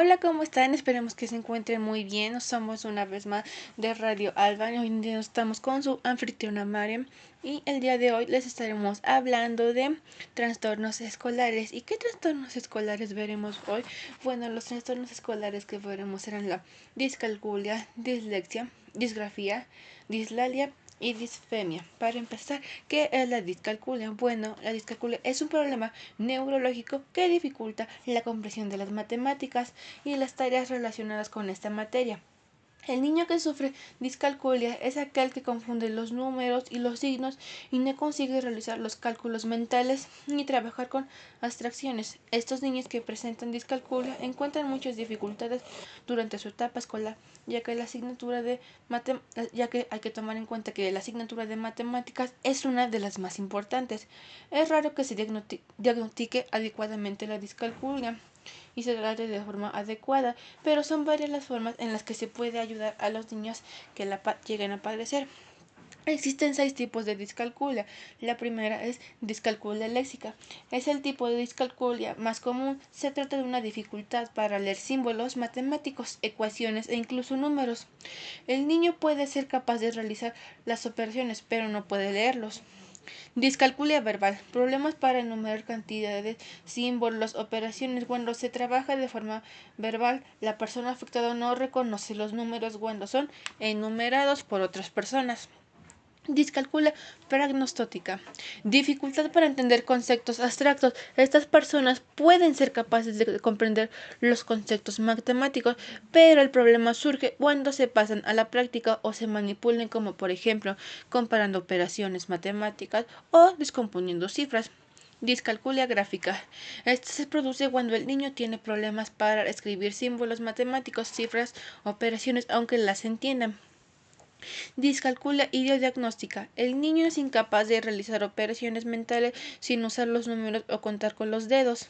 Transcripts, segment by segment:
Hola, ¿cómo están? Esperemos que se encuentren muy bien. Somos una vez más de Radio Alba. Hoy en día estamos con su anfitriona Mariam y el día de hoy les estaremos hablando de trastornos escolares. ¿Y qué trastornos escolares veremos hoy? Bueno, los trastornos escolares que veremos serán la discalculia, dislexia, disgrafía, dislalia y disfemia. Para empezar, ¿qué es la discalculia? Bueno, la discalculia es un problema neurológico que dificulta la comprensión de las matemáticas y las tareas relacionadas con esta materia. El niño que sufre discalculia es aquel que confunde los números y los signos y no consigue realizar los cálculos mentales ni trabajar con abstracciones. Estos niños que presentan discalculia encuentran muchas dificultades durante su etapa escolar, ya que hay que tomar en cuenta que la asignatura de matemáticas es una de las más importantes. Es raro que se diagnostique adecuadamente la discalculia y se trate de forma adecuada, pero son varias las formas en las que se puede ayudar a los niños que lleguen a padecer. Existen 6 tipos de discalculia. La primera es discalculia léxica. Es el tipo de discalculia más común. Se trata de una dificultad para leer símbolos matemáticos, ecuaciones e incluso números. El niño puede ser capaz de realizar las operaciones, pero no puede leerlos. Discalculia verbal. Problemas para enumerar cantidades, símbolos, operaciones. Cuando se trabaja de forma verbal, la persona afectada no reconoce los números cuando son enumerados por otras personas. Discalculia pragnostótica. Dificultad para entender conceptos abstractos. Estas personas pueden ser capaces de comprender los conceptos matemáticos, pero el problema surge cuando se pasan a la práctica o se manipulan, como por ejemplo comparando operaciones matemáticas o descomponiendo cifras. Discalculia gráfica. Esta se produce cuando el niño tiene problemas para escribir símbolos matemáticos, cifras, operaciones, aunque las entiendan. Discalculia idiodiagnóstica. El niño es incapaz de realizar operaciones mentales sin usar los números o contar con los dedos.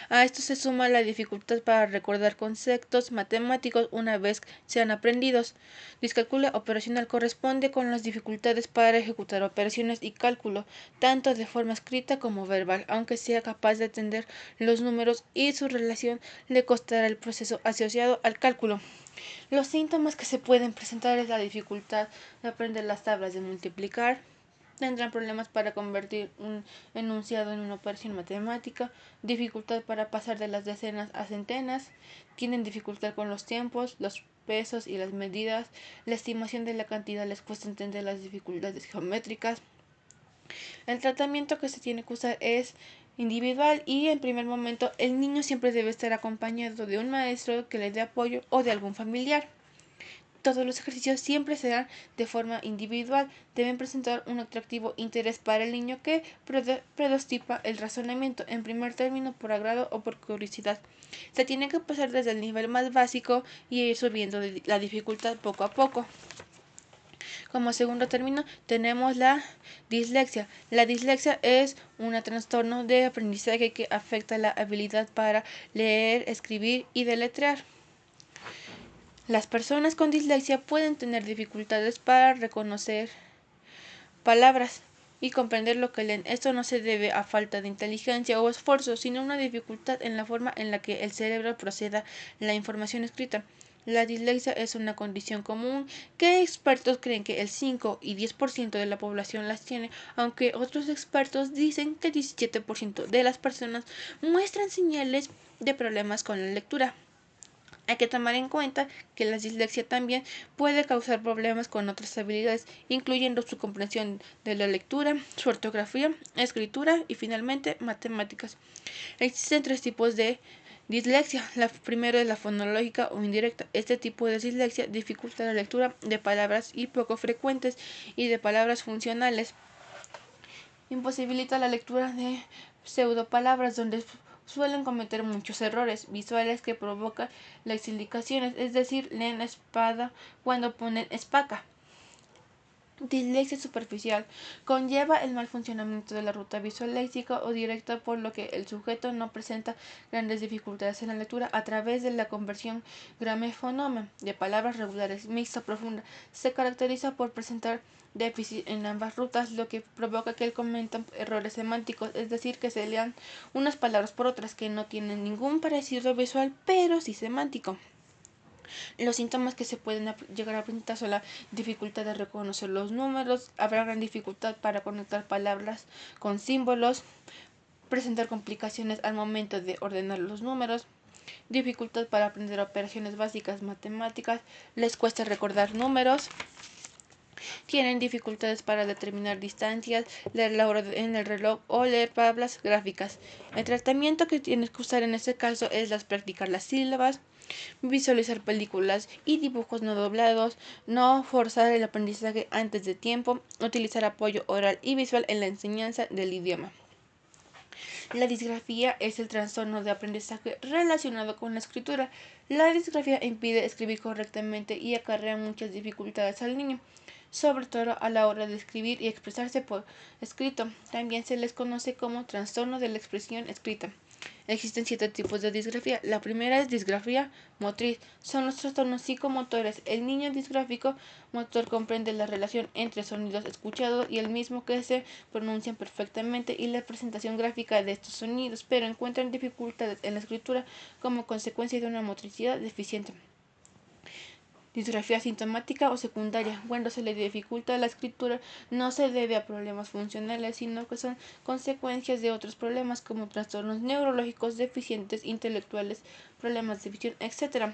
A esto se suma la dificultad para recordar conceptos matemáticos una vez sean aprendidos. Discalculia operacional corresponde con las dificultades para ejecutar operaciones y cálculo, tanto de forma escrita como verbal, aunque sea capaz de entender los números y su relación le costará el proceso asociado al cálculo. Los síntomas que se pueden presentar es la dificultad de aprender las tablas de multiplicar. Tendrán problemas para convertir un enunciado en una operación matemática, dificultad para pasar de las decenas a centenas, tienen dificultad con los tiempos, los pesos y las medidas, la estimación de la cantidad les cuesta entender las dificultades geométricas. El tratamiento que se tiene que usar es individual y en primer momento el niño siempre debe estar acompañado de un maestro que le dé apoyo o de algún familiar. Todos los ejercicios siempre serán de forma individual, deben presentar un atractivo interés para el niño que predostipa el razonamiento, en primer término por agrado o por curiosidad. Se tiene que pasar desde el nivel más básico y ir subiendo la dificultad poco a poco. Como segundo término tenemos la dislexia. La dislexia es un trastorno de aprendizaje que afecta la habilidad para leer, escribir y deletrear. Las personas con dislexia pueden tener dificultades para reconocer palabras y comprender lo que leen. Esto no se debe a falta de inteligencia o esfuerzo, sino a una dificultad en la forma en la que el cerebro procesa la información escrita. La dislexia es una condición común que expertos creen que el 5 y 10% de la población las tiene, aunque otros expertos dicen que el 17% de las personas muestran señales de problemas con la lectura. Hay que tomar en cuenta que la dislexia también puede causar problemas con otras habilidades, incluyendo su comprensión de la lectura, su ortografía, escritura y finalmente matemáticas. Existen 3 tipos de dislexia. La primera es la fonológica o indirecta. Este tipo de dislexia dificulta la lectura de palabras y poco frecuentes y de palabras funcionales. Imposibilita la lectura de pseudopalabras donde suelen cometer muchos errores visuales que provocan las indicaciones, es decir, leen espada cuando ponen espaca. Dislexia superficial conlleva el mal funcionamiento de la ruta visual léxica o directa, por lo que el sujeto no presenta grandes dificultades en la lectura a través de la conversión gramefonoma de palabras regulares, mixta, profunda. Se caracteriza por presentar déficit en ambas rutas, lo que provoca que él cometa errores semánticos, es decir, que se lean unas palabras por otras que no tienen ningún parecido visual, pero sí semántico. Los síntomas que se pueden llegar a presentar son la dificultad de reconocer los números, habrá gran dificultad para conectar palabras con símbolos, presentar complicaciones al momento de ordenar los números, dificultad para aprender operaciones básicas matemáticas, les cuesta recordar números, tienen dificultades para determinar distancias, leer la hora en el reloj o leer palabras gráficas. El tratamiento que tienes que usar en este caso es practicar las sílabas, visualizar películas y dibujos no doblados, no forzar el aprendizaje antes de tiempo, utilizar apoyo oral y visual en la enseñanza del idioma. La disgrafía es el trastorno de aprendizaje relacionado con la escritura. La disgrafía impide escribir correctamente y acarrea muchas dificultades al niño, sobre todo a la hora de escribir y expresarse por escrito. También se les conoce como trastorno de la expresión escrita. Existen 7 tipos de disgrafía. La primera es disgrafía motriz. Son los trastornos psicomotores. El niño disgráfico motor comprende la relación entre sonidos escuchados y el mismo que se pronuncian perfectamente y la presentación gráfica de estos sonidos, pero encuentran dificultades en la escritura como consecuencia de una motricidad deficiente. Disgrafía sintomática o secundaria. Cuando se le dificulta la escritura, no se debe a problemas funcionales, sino que son consecuencias de otros problemas como trastornos neurológicos, deficientes intelectuales, problemas de visión, etc.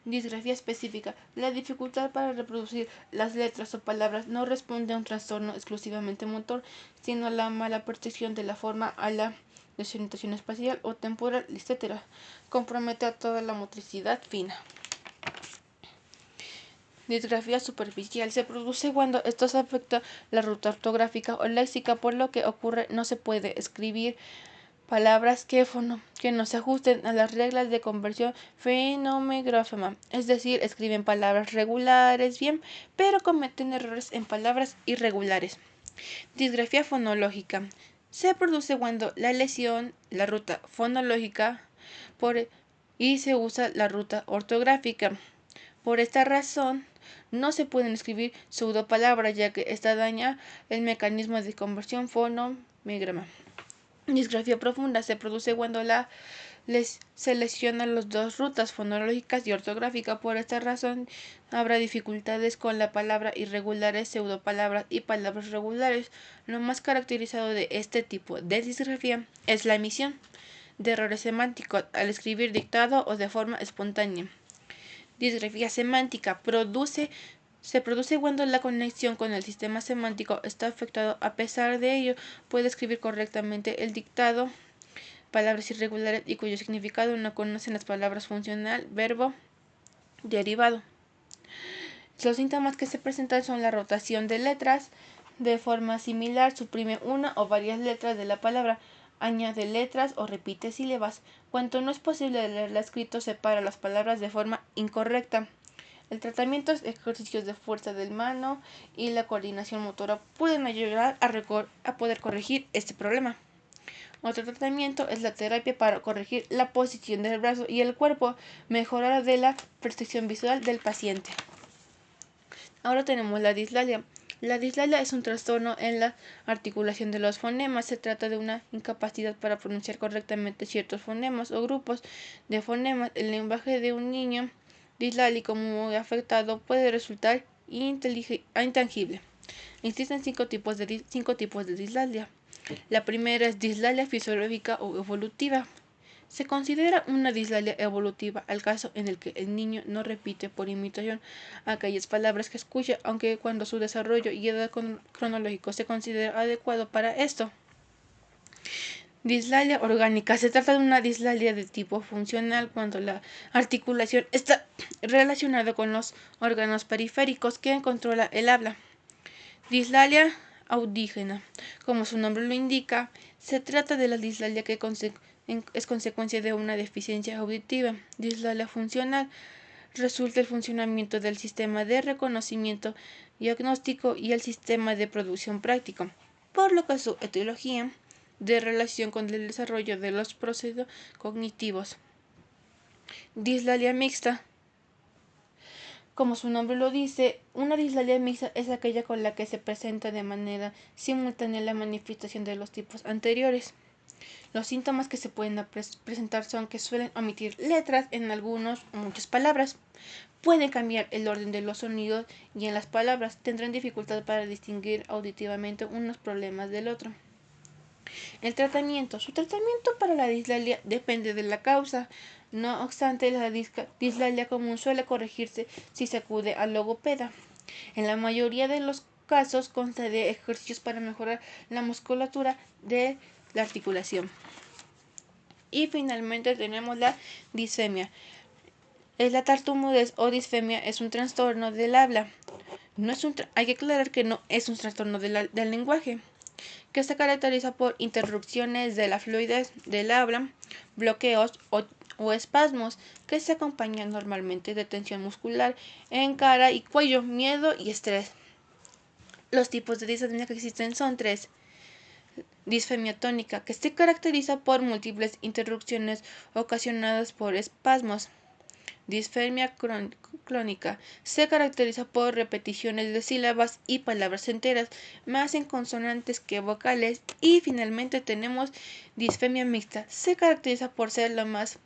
Disgrafía específica. La dificultad para reproducir las letras o palabras no responde a un trastorno exclusivamente motor, sino a la mala percepción de la forma, a la desorientación espacial o temporal, etc. Compromete a toda la motricidad fina. Disgrafía superficial se produce cuando esto afecta la ruta ortográfica o léxica, por lo que ocurre no se puede escribir palabras que no se ajusten a las reglas de conversión fonemegráfica, es decir, escriben palabras regulares bien, pero cometen errores en palabras irregulares. Disgrafía fonológica se produce cuando la lesión la ruta fonológica y se usa la ruta ortográfica. Por esta razón, no se pueden escribir pseudopalabras, ya que esta daña el mecanismo de conversión fonomegrama. Disgrafía profunda se produce cuando se lesionan las dos rutas fonológicas y ortográficas. Por esta razón, habrá dificultades con la palabra irregulares, pseudopalabras y palabras regulares. Lo más caracterizado de este tipo de disgrafía es la emisión de errores semánticos al escribir dictado o de forma espontánea. Disgrafía semántica se produce cuando la conexión con el sistema semántico está afectado. A pesar de ello, puede escribir correctamente el dictado, palabras irregulares y cuyo significado no conocen las palabras funcional, verbo, derivado. Los síntomas que se presentan son la rotación de letras. De forma similar, suprime una o varias letras de la palabra, añade letras o repite sílabas. Cuando no es posible leerla escrito, separa las palabras de forma incorrecta. El tratamiento es ejercicios de fuerza de mano y la coordinación motora pueden ayudar a poder corregir este problema. Otro tratamiento es la terapia para corregir la posición del brazo y el cuerpo, mejorar de la percepción visual del paciente. Ahora tenemos la dislalia. La dislalia es un trastorno en la articulación de los fonemas. Se trata de una incapacidad para pronunciar correctamente ciertos fonemas o grupos de fonemas. El lenguaje de un niño dislálico muy afectado puede resultar intangible. Existen 5 tipos de dislalia. La primera es dislalia fisiológica o evolutiva. Se considera una dislalia evolutiva al caso en el que el niño no repite por imitación aquellas palabras que escucha, aunque cuando su desarrollo y edad cronológico se considera adecuado para esto. Dislalia orgánica. Se trata de una dislalia de tipo funcional cuando la articulación está relacionada con los órganos periféricos que controlan el habla. Dislalia audígena. Como su nombre lo indica, se trata de la dislalia que es consecuencia de una deficiencia auditiva. Dislalia funcional. resulta el funcionamiento del sistema de reconocimiento diagnóstico y el sistema de producción práctico, por lo que su etiología de relación con el desarrollo de los procesos cognitivos. Dislalia mixta. Como su nombre lo dice, una dislalia mixta es aquella con la que se presenta de manera simultánea la manifestación de los tipos anteriores. Los síntomas que se pueden presentar son que suelen omitir letras en algunas o muchas palabras. Pueden cambiar el orden de los sonidos y en las palabras. Tendrán dificultad para distinguir auditivamente unos problemas del otro. El tratamiento. Su tratamiento para la dislalia depende de la causa. No obstante, la dislalia común suele corregirse si se acude al logopeda. En la mayoría de los casos consta de ejercicios para mejorar la musculatura de la articulación. Y finalmente tenemos la disfemia. La tartamudez o disfemia es un trastorno del habla. Hay que aclarar que no es un trastorno del lenguaje, que se caracteriza por interrupciones de la fluidez del habla, bloqueos o espasmos que se acompañan normalmente de tensión muscular en cara y cuello, miedo y estrés. Los tipos de disfemia que existen son tres. Disfemia tónica, que se caracteriza por múltiples interrupciones ocasionadas por espasmos. Disfemia crónica, se caracteriza por repeticiones de sílabas y palabras enteras, más en consonantes que vocales. Y finalmente tenemos disfemia mixta, se caracteriza por ser la más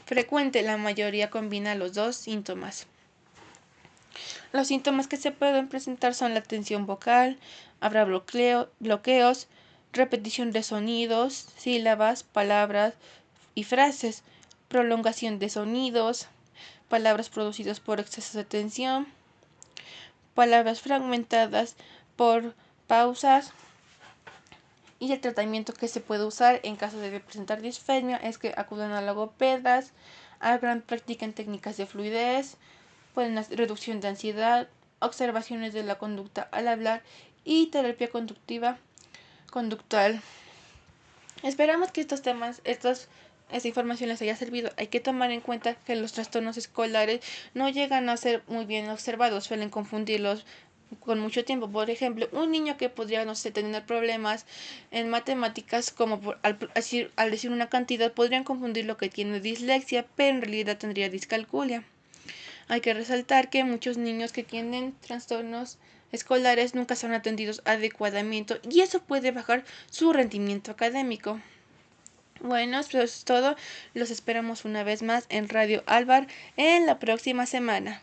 frecuente, la mayoría combina los dos síntomas. Los síntomas que se pueden presentar son la tensión vocal, habrá bloqueos, repetición de sonidos, sílabas, palabras y frases, prolongación de sonidos, palabras producidas por exceso de tensión, palabras fragmentadas por pausas. Y el tratamiento que se puede usar en caso de presentar disfemia es que acudan a logopedas, hagan practiquen técnicas de fluidez, pueden hacer reducción de ansiedad, observaciones de la conducta al hablar y terapia conductual. Esperamos que esta información les haya servido. Hay que tomar en cuenta que los trastornos escolares no llegan a ser muy bien observados, suelen confundirlos con mucho tiempo. Por ejemplo, un niño que podría, no sé, tener problemas en matemáticas, como al decir una cantidad, podrían confundir lo que tiene dislexia, pero en realidad tendría discalculia. Hay que resaltar que muchos niños que tienen trastornos escolares nunca son atendidos adecuadamente y eso puede bajar su rendimiento académico. Bueno, eso es todo. Los esperamos una vez más en Radio Alvar en la próxima semana.